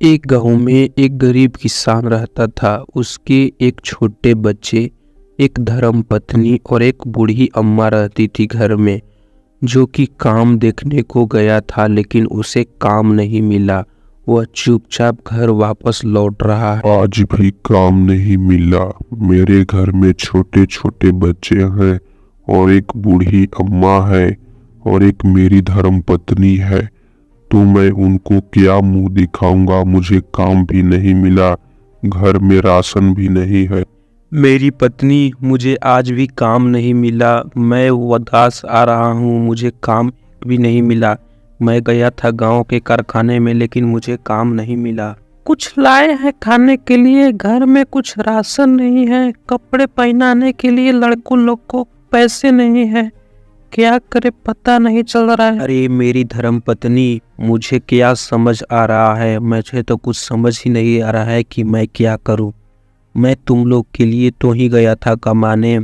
एक गांव में एक गरीब किसान रहता था। उसके एक छोटे बच्चे, एक धर्म पत्नी और एक बूढ़ी अम्मा रहती थी घर में, जो कि काम देखने को गया था लेकिन उसे काम नहीं मिला। वह चुपचाप घर वापस लौट रहा है। आज भी काम नहीं मिला। मेरे घर में छोटे छोटे बच्चे हैं और एक बूढ़ी अम्मा है और एक मेरी धर्म पत्नी है, तो मैं उनको क्या मुंह दिखाऊंगा। मुझे काम भी नहीं मिला, घर में राशन भी नहीं है। मेरी पत्नी, मुझे आज भी काम नहीं मिला। मैं उदास आ रहा हूँ, मुझे काम भी नहीं मिला। मैं गया था गांव के कारखाने में लेकिन मुझे काम नहीं मिला। कुछ लाए हैं खाने के लिए, घर में कुछ राशन नहीं है। कपड़े पहनाने के लिए लड़कों लोग को पैसे नहीं है। क्या करे पता नहीं चल रहा है। अरे मेरी धर्म पत्नी, मुझे क्या समझ आ रहा है, मुझे तो कुछ समझ ही नहीं आ रहा है कि मैं क्या करूं। मैं तुम लोग के लिए तो ही गया था कमाने।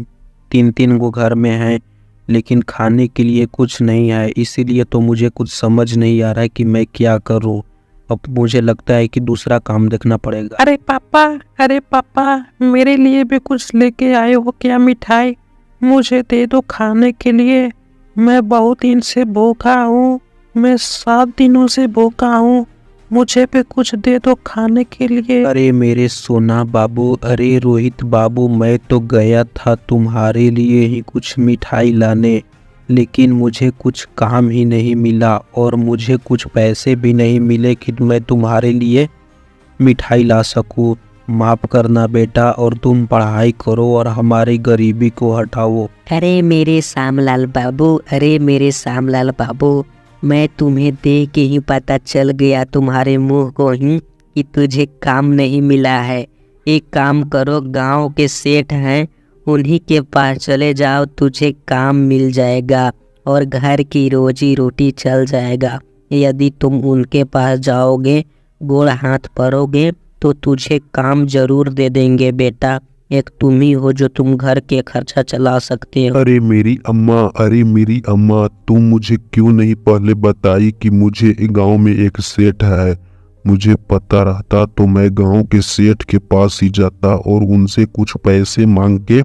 3-3 गो घर में हैं लेकिन खाने के लिए कुछ नहीं है, इसीलिए तो मुझे कुछ समझ नहीं आ रहा है कि मैं क्या करूं। अब मुझे लगता है कि दूसरा काम देखना पड़ेगा। अरे पापा, मेरे लिए भी कुछ लेके आए हो क्या? मिठाई मुझे दे दो खाने के लिए। मैं बहुत दिन से भूखा हूँ, मैं 7 दिनों से भूखा हूँ। मुझे भी कुछ दे दो खाने के लिए। अरे मेरे सोना बाबू, अरे रोहित बाबू, मैं तो गया था तुम्हारे लिए ही कुछ मिठाई लाने, लेकिन मुझे कुछ काम ही नहीं मिला और मुझे कुछ पैसे भी नहीं मिले कि मैं तुम्हारे लिए मिठाई ला सकूं। माफ करना बेटा, और तुम पढ़ाई करो और हमारी गरीबी को हटाओ। अरे मेरे श्यामलाल बाबू, अरे मेरे श्यामलाल बाबू, मैं तुम्हें देख के ही पता चल गया तुम्हारे मुंह को ही कि तुझे काम नहीं मिला है। एक काम करो, गांव के सेठ हैं उन्हीं के पास चले जाओ, तुझे काम मिल जाएगा और घर की रोजी रोटी चल जाएगा। यदि तुम उनके पास जाओगे, गोड़ हाथ पड़ोगे, तो तुझे काम जरूर दे देंगे बेटा। एक तुम ही हो जो तुम घर के खर्चा चला सकते हो। अरे मेरी अम्मा, तुम मुझे क्यों नहीं पहले बताई कि मुझे गांव में एक सेठ है। मुझे पता रहता तो मैं गांव के सेठ के पास ही जाता और उनसे कुछ पैसे मांग के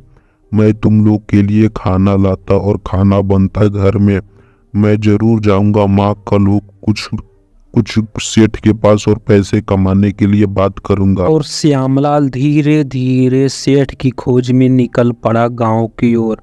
मैं तुम लोग के लिए खाना लाता और खाना बनता घर में। मैं जरूर जाऊंगा माँ, कल कुछ सेठ के पास और पैसे कमाने के लिए बात करूंगा। और श्यामलाल धीरे धीरे सेठ की खोज में निकल पड़ा गांव की ओर।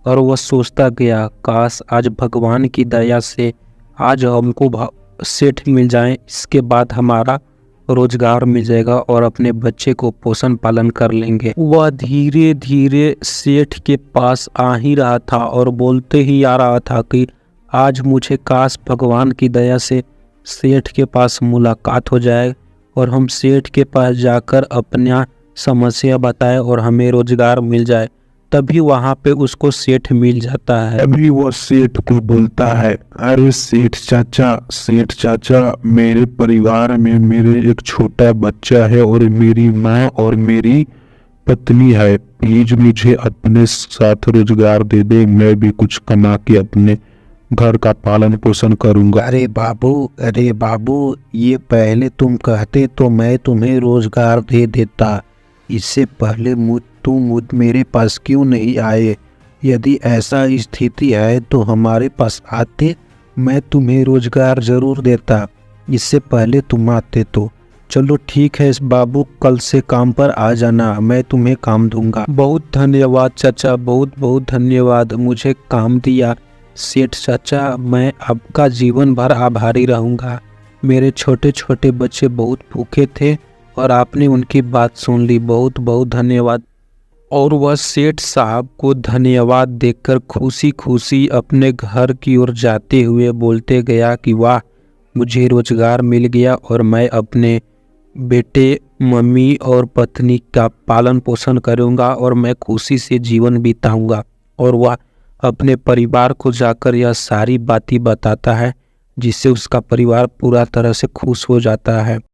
और वह सोचता गया, काश आज भगवान की दया से आज हमको सेठ मिल जाए, इसके बाद हमारा रोजगार मिल जाएगा और अपने बच्चे को पोषण पालन कर लेंगे। वह धीरे धीरे सेठ के पास आ ही रहा था और बोलते ही आ रहा था कि आज मुझे काश भगवान की दया से सेठ के पास मुलाकात हो जाए और हम सेठ के पास जाकर अपना समस्या बताए और हमें रोजगार मिल जाए। तभी वहाँ पे उसको सेठ मिल जाता है। अभी वो सेठ को बोलता है, अरे सेठ चाचा, मेरे परिवार में मेरे एक छोटा बच्चा है और मेरी माँ और मेरी पत्नी है। प्लीज मुझे अपने साथ रोजगार दे दे, मैं भी कुछ कमा के अपने घर का पालन पोषण करूंगा। अरे बाबू, ये पहले तुम कहते तो मैं तुम्हें रोजगार दे देता। इससे पहले तुम मेरे पास क्यों नहीं आए? यदि ऐसा स्थिति है तो हमारे पास आते, मैं तुम्हें रोजगार जरूर देता। इससे पहले तुम आते तो। चलो ठीक है बाबू, कल से काम पर आ जाना, मैं तुम्हें काम दूंगा। बहुत धन्यवाद चाचा, बहुत बहुत धन्यवाद, मुझे काम दिया। सेठ चाचा, मैं आपका जीवन भर आभारी रहूंगा। मेरे छोटे छोटे बच्चे बहुत भूखे थे और आपने उनकी बात सुन ली, बहुत बहुत धन्यवाद। और वह सेठ साहब को धन्यवाद देकर खुशी खुशी अपने घर की ओर जाते हुए बोलते गया कि वाह, मुझे रोजगार मिल गया और मैं अपने बेटे, मम्मी और पत्नी का पालन पोषण करूंगा और मैं खुशी से जीवन बिताऊंगा। और वह अपने परिवार को जाकर यह सारी बातें बताता है, जिससे उसका परिवार पूरा तरह से खुश हो जाता है।